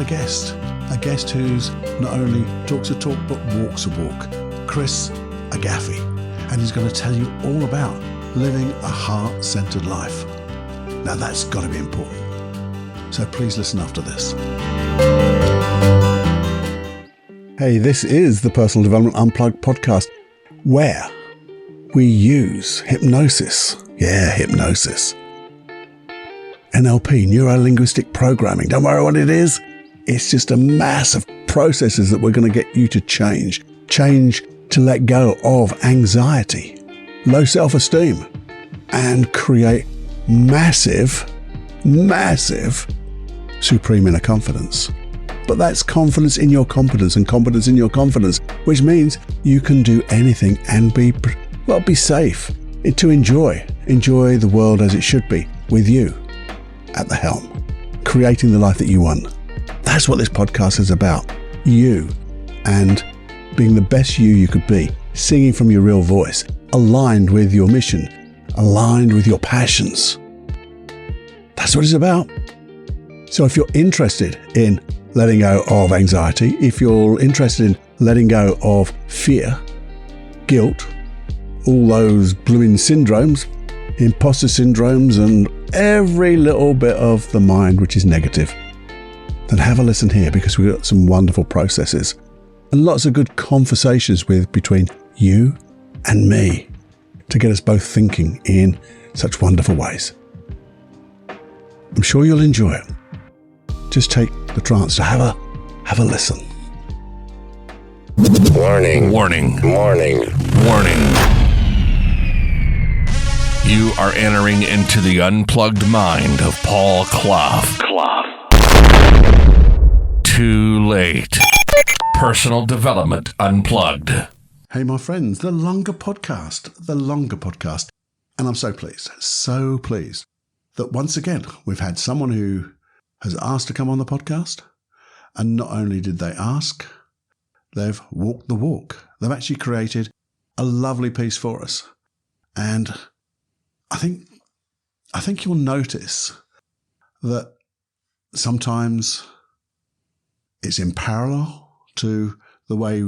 a guest who's not only talks a talk but walks a walk, Cris Agafi, and he's going to tell you all about living a heart-centered life. Now that's got to be important. So please listen after this. Hey, this is the Personal Development Unplugged podcast, where we use hypnosis. Yeah, hypnosis. NLP, neuro-linguistic programming. Don't worry what it is. It's just a mass of processes that we're going to get you to change. Change to let go of anxiety, low self-esteem, and create massive supreme inner confidence. But that's confidence in your competence and competence in your confidence, which means you can do anything and be safe, to enjoy the world as it should be, with you at the helm, creating the life that you want. That's what this podcast is about. You, and being the best you could be, singing from your real voice, aligned with your mission, aligned with your passions. That's what it's about. So if you're interested in letting go of anxiety, if you're interested in letting go of fear, guilt, all those blooming syndromes, imposter syndromes, and every little bit of the mind which is negative, then have a listen here, because we've got some wonderful processes and lots of good conversations between you and me to get us both thinking in such wonderful ways. I'm sure you'll enjoy it. Just take the chance to have a listen. Warning. Warning. Warning. Warning. You are entering into the unplugged mind of Paul Clough. Too late. Personal Development Unplugged. Hey, my friends, the longer podcast. And I'm so pleased that once again, we've had someone who has asked to come on the podcast. And not only did they ask, they've walked the walk. They've actually created a lovely piece for us. And I think you'll notice that sometimes it's in parallel to the way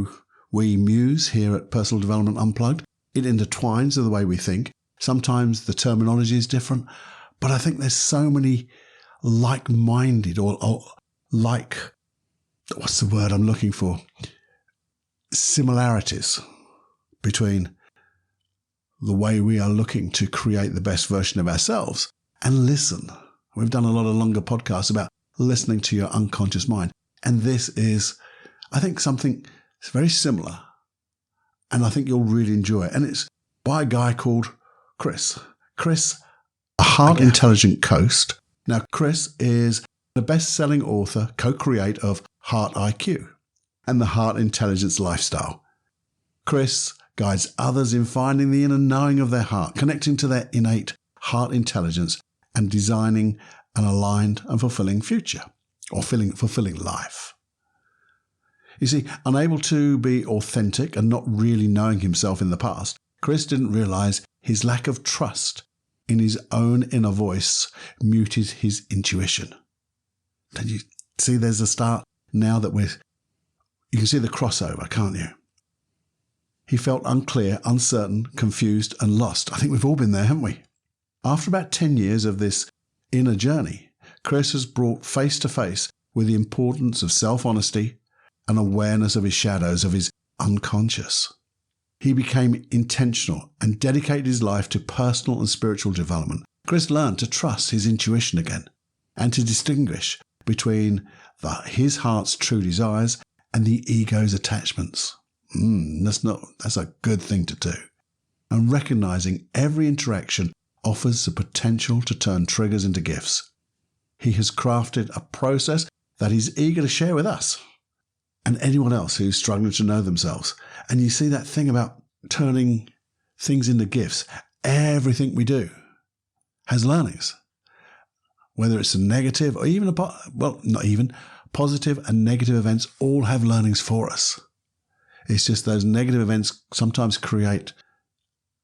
we muse here at Personal Development Unplugged. It intertwines with the way we think. Sometimes the terminology is different, but I think there's so many like-minded or like, what's the word I'm looking for? Similarities between the way we are looking to create the best version of ourselves and listen. We've done a lot of longer podcasts about listening to your unconscious mind. And this is, I think, something that's very similar. And I think you'll really enjoy it. And it's by a guy called Cris. Cris, a heart intelligent coast. Now, Cris is the best-selling author, co-creator of HeartQ and the Heart Intelligence Lifestyle. Cris guides others in finding the inner knowing of their heart, connecting to their innate heart intelligence, and designing an aligned and fulfilling future, or fulfilling life. You see, unable to be authentic and not really knowing himself in the past, Cris didn't realize his lack of trust in his own inner voice muted his intuition. Can you see there's a start now that you can see the crossover, can't you? He felt unclear, uncertain, confused, and lost. I think we've all been there, haven't we? After about 10 years of this inner journey, Cris has brought face to face with the importance of self-honesty and awareness of his shadows, of his unconscious. He became intentional and dedicated his life to personal and spiritual development. Cris learned to trust his intuition again and to distinguish between his heart's true desires and the ego's attachments. That's a good thing to do. And recognizing every interaction offers the potential to turn triggers into gifts. He has crafted a process that he's eager to share with us and anyone else who's struggling to know themselves. And you see that thing about turning things into gifts. Everything we do has learnings, whether it's a negative or even positive and negative events all have learnings for us. It's just those negative events sometimes create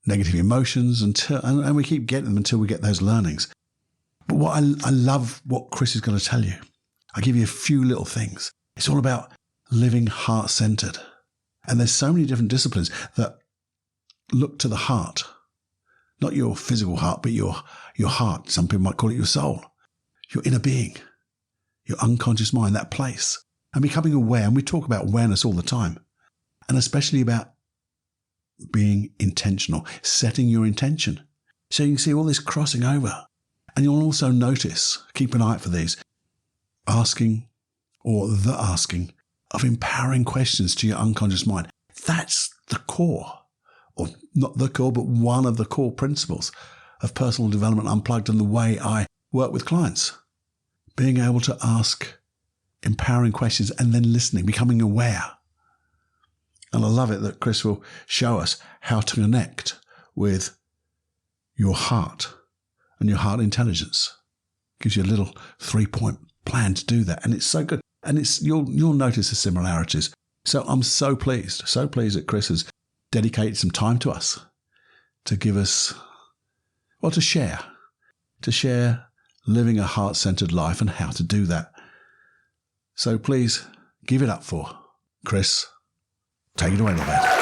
negative emotions and we keep getting them until we get those learnings. But what I love what Cris is going to tell you. I'll give you a few little things. It's all about living heart-centered. And there's so many different disciplines that look to the heart, not your physical heart, but your heart. Some people might call it your soul, your inner being, your unconscious mind, that place. And becoming aware, and we talk about awareness all the time, and especially about being intentional, setting your intention. So you can see all this crossing over. And you'll also notice, keep an eye out for these, asking of empowering questions to your unconscious mind. That's the core, or not the core, but one of the core principles of personal development unplugged and the way I work with clients. Being able to ask empowering questions and then listening, becoming aware. And I love it that Cris will show us how to connect with your heart and your heart intelligence. Gives you a little 3-point plan to do that. And it's so good. And you'll notice the similarities. So I'm so pleased that Cris has dedicated some time to us to give us, to share living a heart-centered life and how to do that. So please give it up for Cris. Take it away, my man.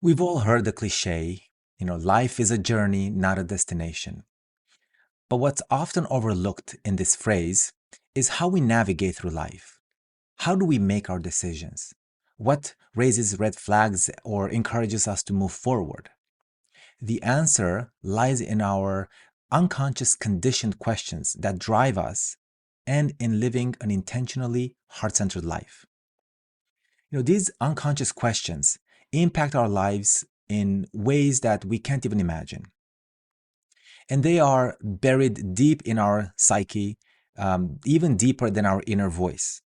We've all heard the cliche, life is a journey, not a destination. But what's often overlooked in this phrase is how we navigate through life. How do we make our decisions? What raises red flags or encourages us to move forward? The answer lies in our unconscious conditioned questions that drive us and in living an intentionally heart-centered life. These unconscious questions impact our lives in ways that we can't even imagine. And they are buried deep in our psyche, even deeper than our inner voice.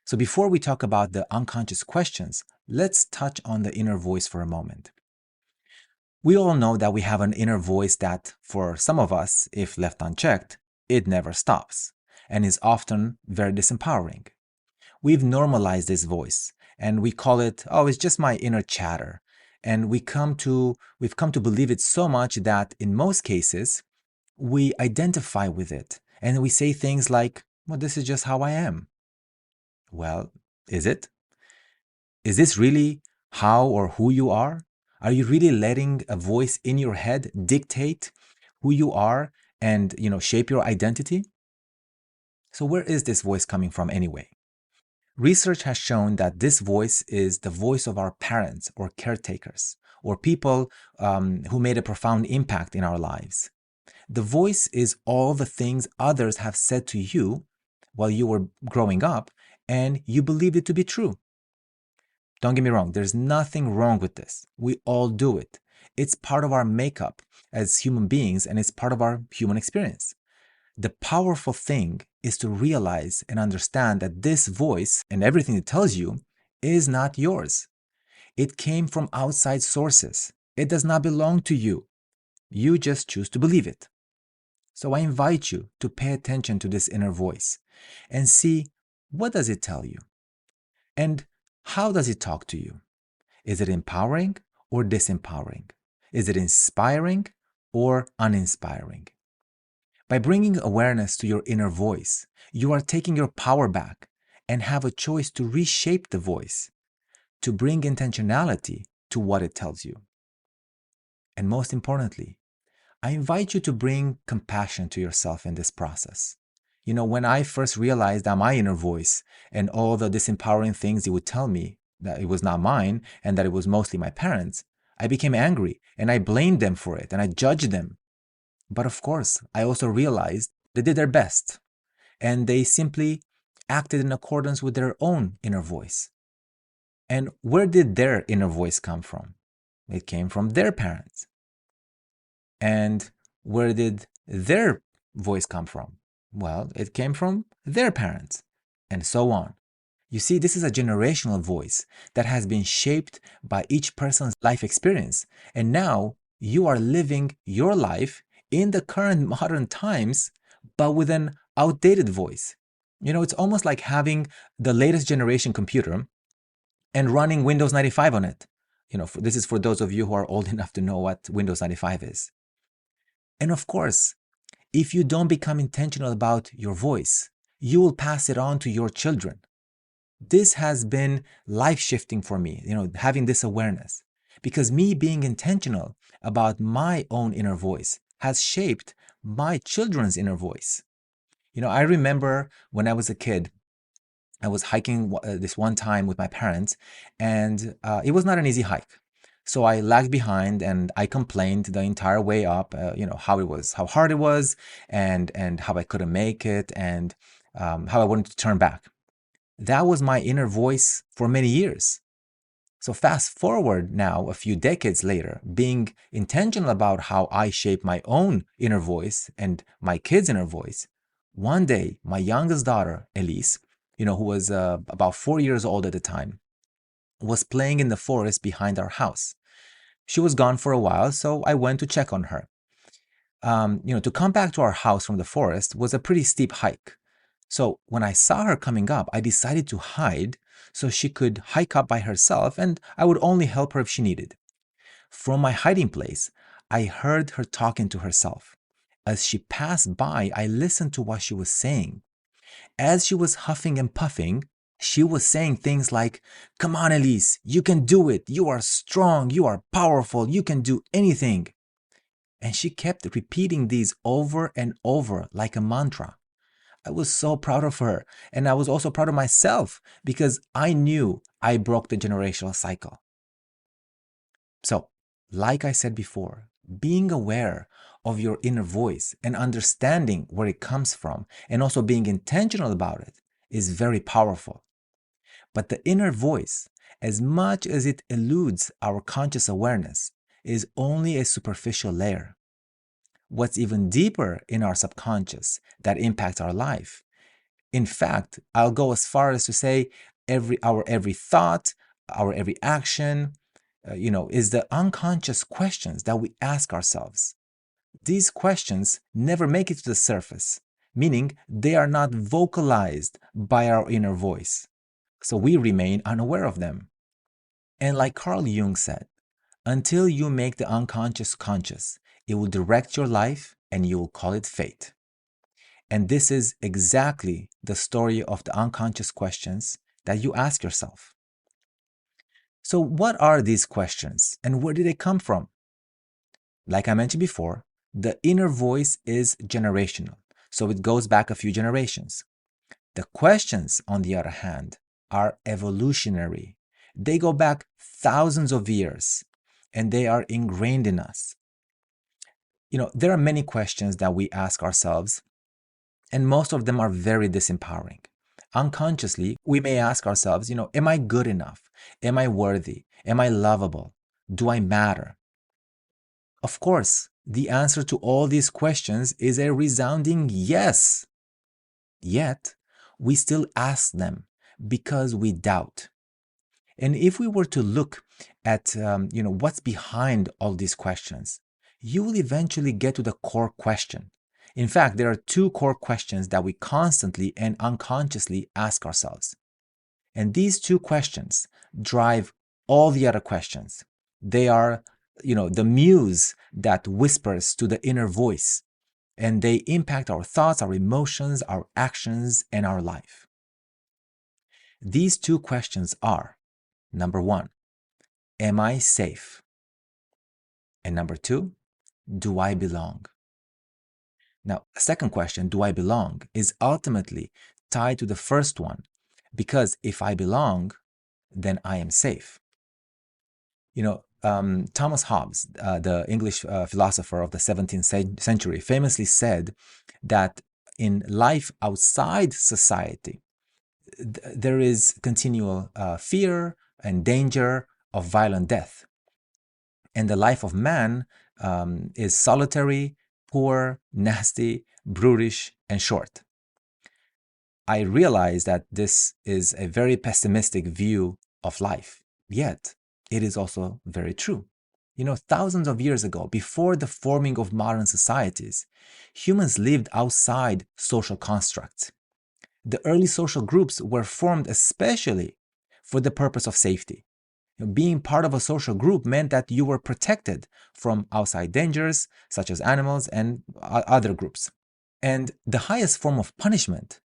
So before we talk about the unconscious questions, let's touch on the inner voice for a moment. We all know that we have an inner voice that, for some of us, if left unchecked, it never stops and is often very disempowering. We've normalized this voice and we call it, it's just my inner chatter. And we've come to believe it so much that in most cases, we identify with it and we say things like, this is just how I am. Well, is it? Is this really how or who you are? Are you really letting a voice in your head dictate who you are and, shape your identity? So where is this voice coming from anyway? Research has shown that this voice is the voice of our parents or caretakers or people who made a profound impact in our lives. The voice is all the things others have said to you while you were growing up and you believed it to be true. Don't get me wrong, there's nothing wrong with this. We all do it. It's part of our makeup as human beings and it's part of our human experience. The powerful thing is to realize and understand that this voice and everything it tells you is not yours. It came from outside sources. It does not belong to you. You just choose to believe it. So I invite you to pay attention to this inner voice and see, what does it tell you? And how does it talk to you? Is it empowering or disempowering? Is it inspiring or uninspiring? By bringing awareness to your inner voice, you are taking your power back and have a choice to reshape the voice, to bring intentionality to what it tells you. And most importantly, I invite you to bring compassion to yourself in this process. When I first realized that my inner voice and all the disempowering things it would tell me, that it was not mine and that it was mostly my parents, I became angry and I blamed them for it and I judged them. But of course, I also realized they did their best and they simply acted in accordance with their own inner voice. And where did their inner voice come from? It came from their parents. And where did their voice come from? Well, it came from their parents, and so on. You see, this is a generational voice that has been shaped by each person's life experience. And now you are living your life in the current modern times, but with an outdated voice. It's almost like having the latest generation computer and running Windows 95 on it. This is for those of you who are old enough to know what Windows 95 is. And of course, if you don't become intentional about your voice, you will pass it on to your children. This has been life-shifting for me, having this awareness, because me being intentional about my own inner voice has shaped my children's inner voice. I remember when I was a kid, I was hiking this one time with my parents, and it was not an easy hike. So I lagged behind and I complained the entire way up, how hard it was, and how I couldn't make it, and how I wanted to turn back. That was my inner voice for many years. So fast forward now, a few decades later, being intentional about how I shape my own inner voice and my kids' inner voice. One day, my youngest daughter, Elise, who was about 4 years old at the time, was playing in the forest behind our house. She was gone for a while, so I went to check on her. To come back to our house from the forest was a pretty steep hike. So when I saw her coming up, I decided to hide so she could hike up by herself, and I would only help her if she needed. From my hiding place, I heard her talking to herself. As she passed by, I listened to what she was saying. As she was huffing and puffing, she was saying things like, "Come on, Elise, you can do it. You are strong. You are powerful. You can do anything." And she kept repeating these over and over like a mantra. I was so proud of her, and I was also proud of myself because I knew I broke the generational cycle. So, like I said before, being aware of your inner voice and understanding where it comes from and also being intentional about it is very powerful. But the inner voice, as much as it eludes our conscious awareness, is only a superficial layer. What's even deeper in our subconscious that impacts our life. In fact, I'll go as far as to say our every thought, our every action, is the unconscious questions that we ask ourselves. These questions never make it to the surface, meaning they are not vocalized by our inner voice. So we remain unaware of them. And like Carl Jung said, until you make the unconscious conscious, it will direct your life and you will call it fate. And this is exactly the story of the unconscious questions that you ask yourself. So what are these questions and where did they come from? Like I mentioned before, the inner voice is generational, so it goes back a few generations. The questions, on the other hand, are evolutionary. They go back thousands of years and they are ingrained in us. There are many questions that we ask ourselves, and most of them are very disempowering. Unconsciously, we may ask ourselves, am I good enough? Am I worthy? Am I lovable? Do I matter? Of course, the answer to all these questions is a resounding yes. Yet, we still ask them because we doubt. And if we were to look at what's behind all these questions, you will eventually get to the core question. In fact, there are two core questions that we constantly and unconsciously ask ourselves. And these two questions drive all the other questions. They are, the muse that whispers to the inner voice, and they impact our thoughts, our emotions, our actions, and our life. These two questions are, number one, am I safe? And number two, do I belong? Now, the second question, do I belong, is ultimately tied to the first one, because if I belong, then I am safe. Thomas Hobbes, the English philosopher of the 17th century, famously said that in life outside society, there is continual fear and danger of violent death. And the life of man is solitary, poor, nasty, brutish, and short. I realize that this is a very pessimistic view of life, yet it is also very true. Thousands of years ago, before the forming of modern societies, humans lived outside social constructs. The early social groups were formed especially for the purpose of safety. Being part of a social group meant that you were protected from outside dangers, such as animals and other groups. And the highest form of punishment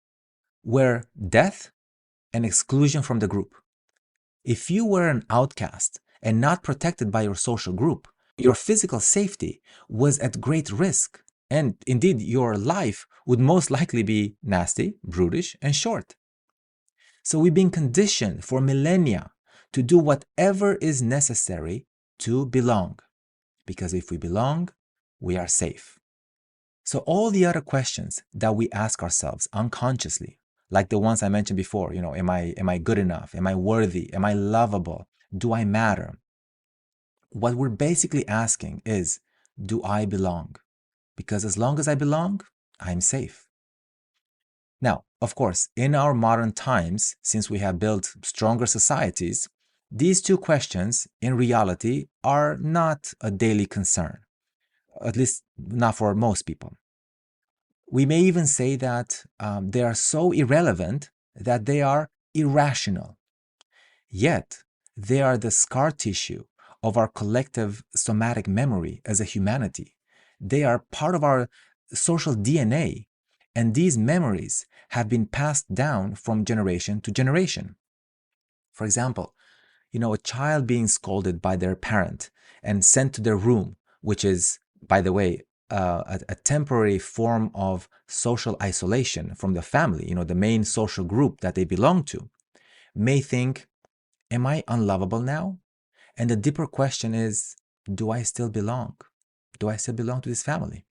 were death and exclusion from the group. If you were an outcast and not protected by your social group, your physical safety was at great risk. And indeed, your life would most likely be nasty, brutish, and short. So we've been conditioned for millennia to do whatever is necessary to belong. Because if we belong, we are safe. So all the other questions that we ask ourselves unconsciously, like the ones I mentioned before, am I good enough? Am I worthy? Am I lovable? Do I matter? What we're basically asking is, do I belong? Because as long as I belong, I'm safe. Now, of course, in our modern times, since we have built stronger societies, these two questions in reality are not a daily concern, at least not for most people. We may even say that they are so irrelevant that they are irrational. Yet, they are the scar tissue of our collective somatic memory as a humanity. They are part of our social DNA, and these memories have been passed down from generation to generation. For example, a child being scolded by their parent and sent to their room, which is, by the way, a temporary form of social isolation from the family, the main social group that they belong to, may think, am I unlovable now? And the deeper question is, do I still belong? Do I still belong to this family?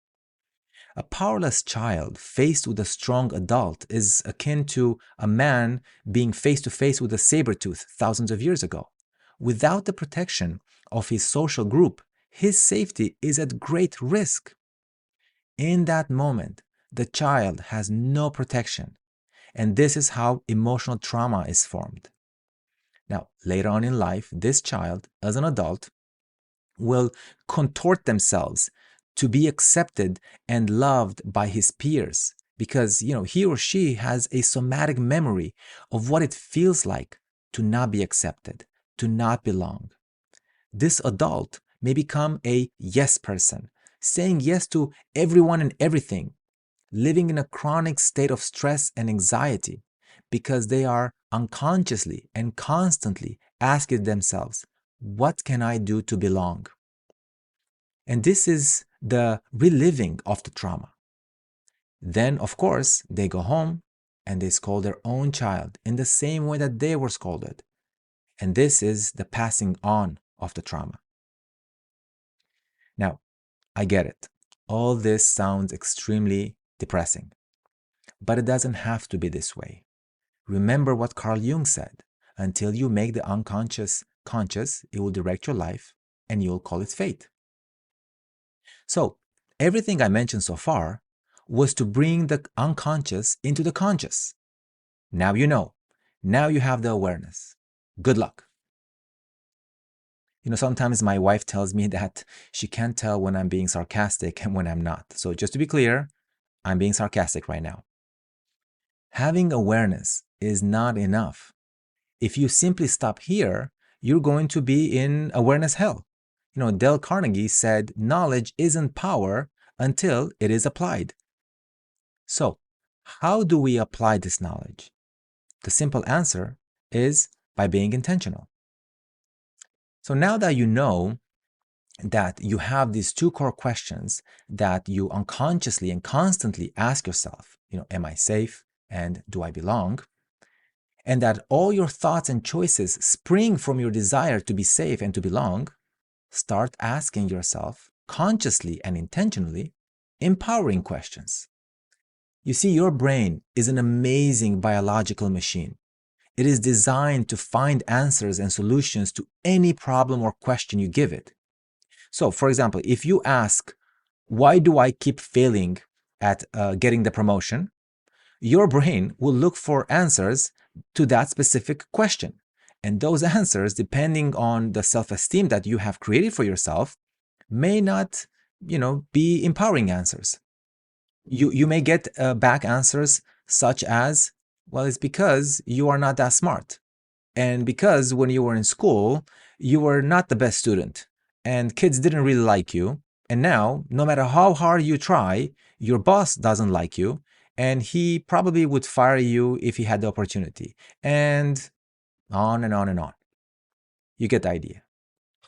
A powerless child faced with a strong adult is akin to a man being face to face with a saber-tooth thousands of years ago. Without the protection of his social group, his safety is at great risk. In that moment, the child has no protection, and this is how emotional trauma is formed. Now, later on in life, this child, as an adult, will contort themselves to be accepted and loved by his peers because, he or she has a somatic memory of what it feels like to not be accepted, to not belong. This adult may become a yes person, saying yes to everyone and everything, living in a chronic state of stress and anxiety because they are unconsciously and constantly asking themselves, what can I do to belong? And this is the reliving of the trauma. Then, of course, they go home and they scold their own child in the same way that they were scolded. And this is the passing on of the trauma. Now, I get it. All this sounds extremely depressing. But it doesn't have to be this way. Remember what Carl Jung said. Until you make the unconscious conscious, it will direct your life and you'll call it fate. So, everything I mentioned so far was to bring the unconscious into the conscious. Now you know. Now you have the awareness. Good luck. Sometimes my wife tells me that she can't tell when I'm being sarcastic and when I'm not. So just to be clear, I'm being sarcastic right now. Having awareness is not enough. If you simply stop here, you're going to be in awareness hell. Dale Carnegie said, knowledge isn't power until it is applied. So, how do we apply this knowledge? The simple answer is by being intentional. So now that you know that you have these two core questions that you unconsciously and constantly ask yourself, am I safe and do I belong? And that all your thoughts and choices spring from your desire to be safe and to belong, start asking yourself, consciously and intentionally, empowering questions. You see, your brain is an amazing biological machine. It is designed to find answers and solutions to any problem or question you give it. So, for example, if you ask, why do I keep failing at getting the promotion? Your brain will look for answers to that specific question. And those answers, depending on the self-esteem that you have created for yourself, may not, be empowering answers. You may get back answers such as, well, it's because you are not that smart. And because when you were in school, you were not the best student and kids didn't really like you. And now, no matter how hard you try, your boss doesn't like you and he probably would fire you if he had the opportunity. And on and on and on. You get the idea.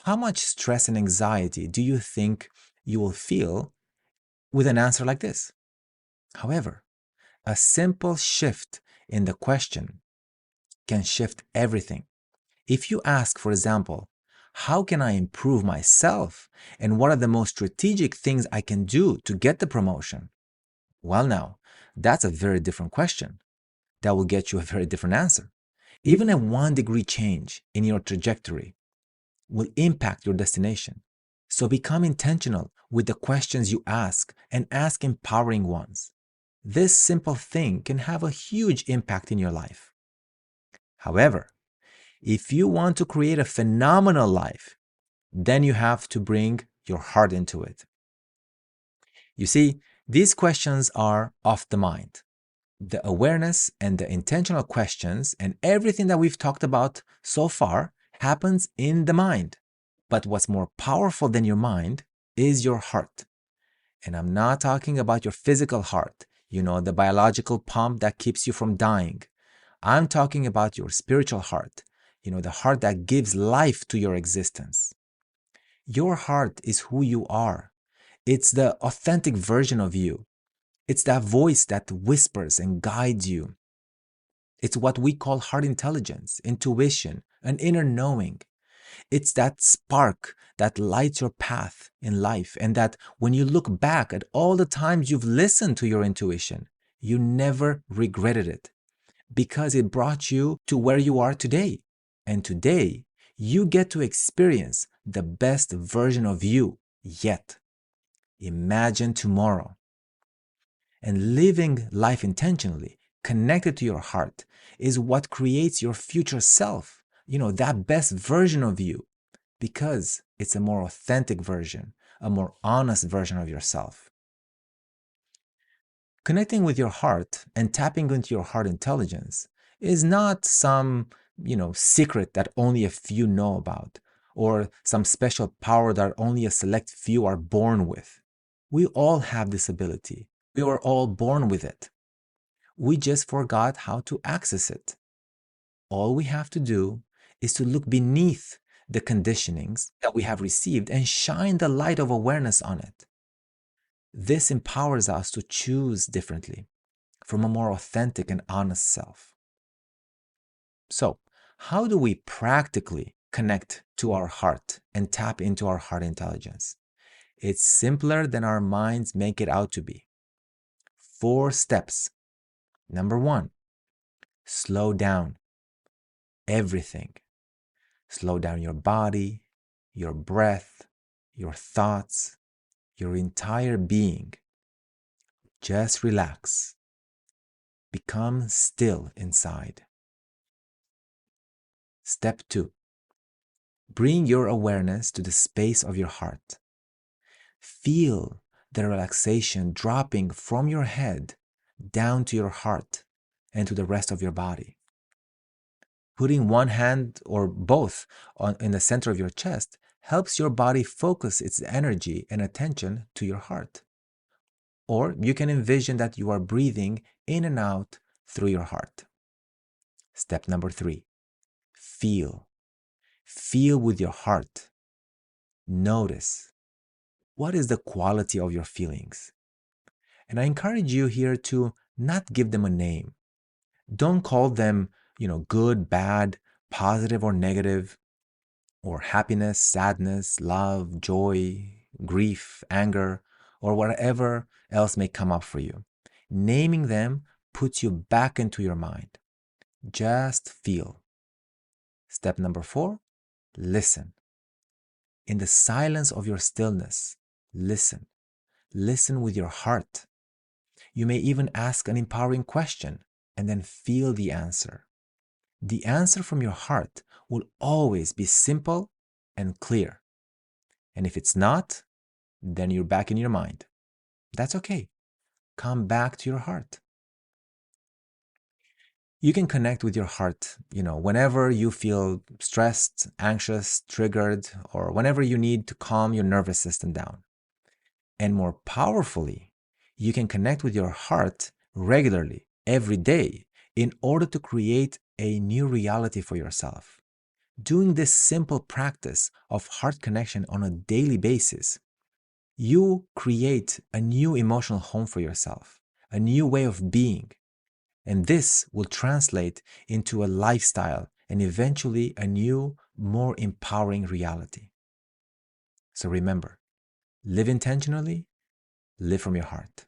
How much stress and anxiety do you think you will feel with an answer like this? However, a simple shift in the question can shift everything. If you ask, for example, how can I improve myself and what are the most strategic things I can do to get the promotion? Well, now, that's a very different question. That will get you a very different answer. Even a 1-degree change in your trajectory will impact your destination. So become intentional with the questions you ask and ask empowering ones. This simple thing can have a huge impact in your life. However, if you want to create a phenomenal life, then you have to bring your heart into it. You see, these questions are off the mind. The awareness and the intentional questions and everything that we've talked about so far happens in the mind. But what's more powerful than your mind is your heart. And I'm not talking about your physical heart, the biological pump that keeps you from dying. I'm talking about your spiritual heart, the heart that gives life to your existence. Your heart is who you are. It's the authentic version of you. It's that voice that whispers and guides you. It's what we call heart intelligence, intuition, an inner knowing. It's that spark that lights your path in life, and that when you look back at all the times you've listened to your intuition, you never regretted it because it brought you to where you are today. And today, you get to experience the best version of you yet. Imagine tomorrow. And living life intentionally, connected to your heart, is what creates your future self, that best version of you, because it's a more authentic version, a more honest version of yourself. Connecting with your heart and tapping into your heart intelligence is not some, secret that only a few know about, or some special power that only a select few are born with. We all have this ability. We were all born with it. We just forgot how to access it. All we have to do is to look beneath the conditionings that we have received and shine the light of awareness on it. This empowers us to choose differently from a more authentic and honest self. So, how do we practically connect to our heart and tap into our heart intelligence? It's simpler than our minds make it out to be. 4 steps. Number 1, slow down everything. Slow down your body, your breath, your thoughts, your entire being. Just relax. Become still inside. Step 2. Bring your awareness to the space of your heart. Feel the relaxation dropping from your head down to your heart and to the rest of your body. Putting one hand or both in the center of your chest helps your body focus its energy and attention to your heart. Or you can envision that you are breathing in and out through your heart. Step number 3, feel. Feel with your heart. Notice. What is the quality of your feelings? And I encourage you here to not give them a name. Don't call them, good, bad, positive or negative, or happiness, sadness, love, joy, grief, anger, or whatever else may come up for you. Naming them puts you back into your mind. Just feel. Step number 4, listen. In the silence of your stillness, listen. Listen with your heart. You may even ask an empowering question and then feel the answer. The answer from your heart will always be simple and clear. And if it's not, then you're back in your mind. That's okay. Come back to your heart. You can connect with your heart, whenever you feel stressed, anxious, triggered, or whenever you need to calm your nervous system down. And more powerfully, you can connect with your heart regularly, every day, in order to create a new reality for yourself. Doing this simple practice of heart connection on a daily basis, you create a new emotional home for yourself, a new way of being. And this will translate into a lifestyle and eventually a new, more empowering reality. So remember, live intentionally, live from your heart.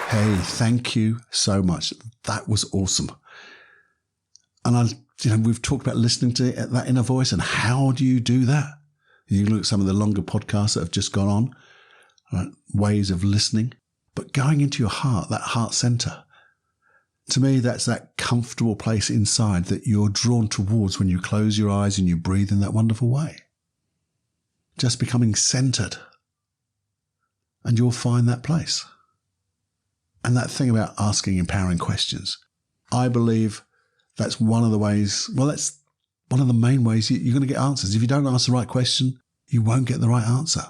Hey, thank you so much. That was awesome. And we've talked about listening to that inner voice, and how do you do that? You look at some of the longer podcasts that have just gone on, right? Ways of listening, but going into your heart, that heart center. To me, that's that comfortable place inside that you're drawn towards when you close your eyes and you breathe in that wonderful way. Just becoming centered, and you'll find that place. And that thing about asking empowering questions, I believe that's one of the ways, that's one of the main ways you're going to get answers. If you don't ask the right question, you won't get the right answer.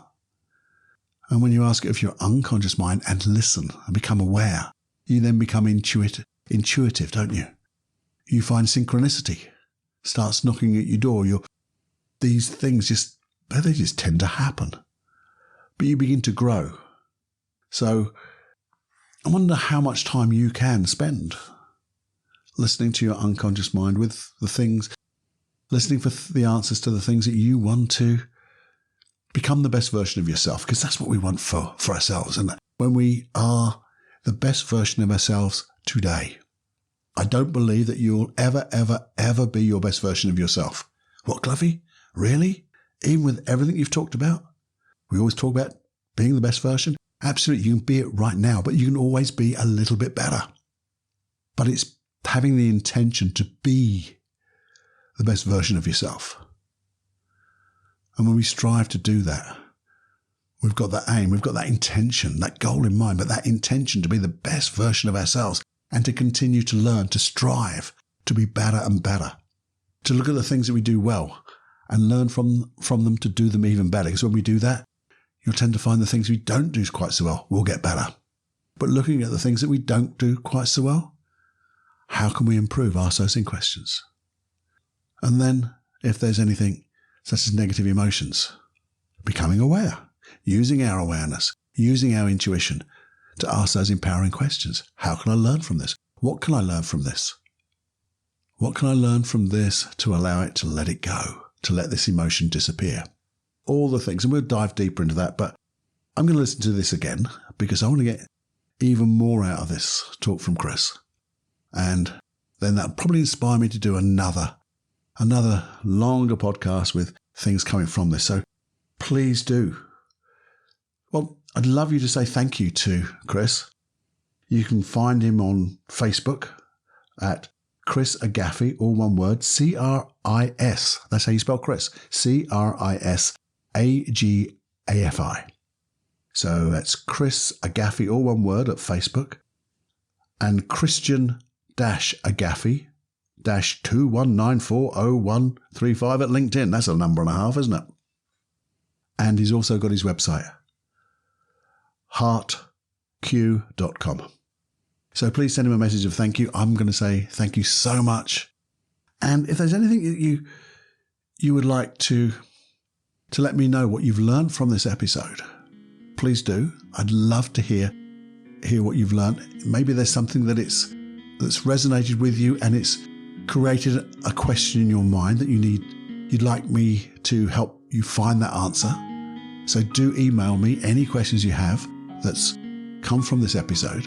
And when you ask it of your unconscious mind and listen and become aware, you then become intuitive, don't you? You find synchronicity starts knocking at your door. These things just tend to happen. But you begin to grow. So I wonder how much time you can spend listening to your unconscious mind with the things, listening for the answers to the things that you want to become the best version of yourself, because that's what we want for ourselves. And when we are the best version of ourselves today, I don't believe that you'll ever, ever, ever be your best version of yourself. What, Cluffy? Really? Even with everything you've talked about? We always talk about being the best version. Absolutely, you can be it right now, but you can always be a little bit better. But it's having the intention to be the best version of yourself. And when we strive to do that, we've got that aim, we've got that intention, that goal in mind, but that intention to be the best version of ourselves and to continue to learn, to strive, to be better and better, to look at the things that we do well and learn from them to do them even better. Because when we do that, you'll tend to find the things we don't do quite so well will get better. But looking at the things that we don't do quite so well, how can we improve? Ask those questions. And then, if there's anything such as negative emotions, becoming aware, using our awareness, using our intuition to ask those empowering questions. How can I learn from this? What can I learn from this? What can I learn from this to allow it to let it go, to let this emotion disappear? All the things, and we'll dive deeper into that, but I'm going to listen to this again because I want to get even more out of this talk from Cris. And then that'll probably inspire me to do another longer podcast with things coming from this. So please do. Well, I'd love you to say thank you to Cris. You can find him on Facebook at Cris Agafi, all one word, C-R-I-S. That's how you spell Cris. C-R-I-S-A-G-A-F-I. So that's Cris Agafi, all one word, at Facebook. And Christian-Agafi, #21940135 at LinkedIn. That's a number and a half, isn't it? And he's also got his website, HeartQ.com. So please send him a message of thank you. I'm going to say thank you so much. And if there's anything that you would like to let me know what you've learned from this episode, please do. I'd love to hear what you've learned. Maybe there's something that's resonated with you and it's created a question in your mind that you'd like me to help you find that answer. So do email me any questions you have that's come from this episode.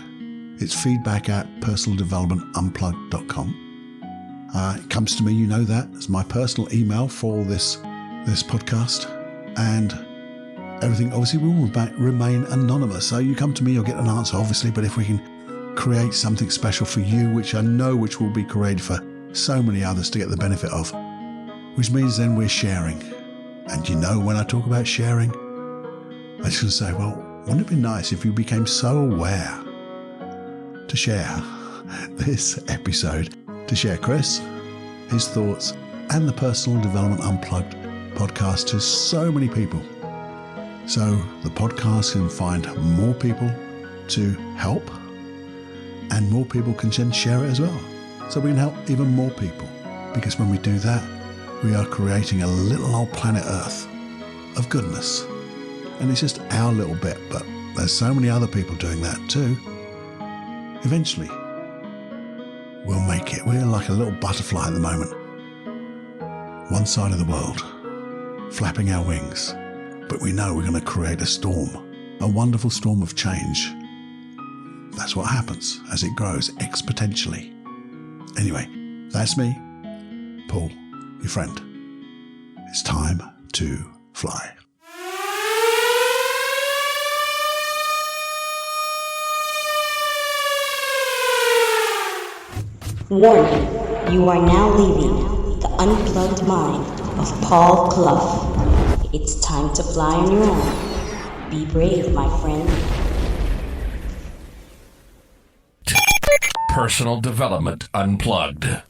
It's feedback@personaldevelopmentunplugged.com. It comes to me, you know that. It's my personal email for this podcast. And everything obviously will remain anonymous. So you come to me, you'll get an answer, obviously. But if we can create something special for you, which will be created for so many others to get the benefit of, which means then we're sharing. And when I talk about sharing, I just want to say, well, wouldn't it be nice if you became so aware to share this episode, to share Chris, his thoughts, and the Personal Development Unplugged podcast to so many people. So the podcast can find more people to help, and more people can then share it as well. So we can help even more people. Because when we do that, we are creating a little old planet Earth of goodness. And it's just our little bit, but there's so many other people doing that too. Eventually, we'll make it. We're like a little butterfly at the moment. One side of the world, flapping our wings. But we know we're going to create a storm, a wonderful storm of change. That's what happens as it grows exponentially. Anyway, that's me, Paul, your friend. It's time to fly. Warning, you are now leaving the unplugged mind of Paul Clough. It's time to fly on your own. Be brave, my friend. Personal Development Unplugged.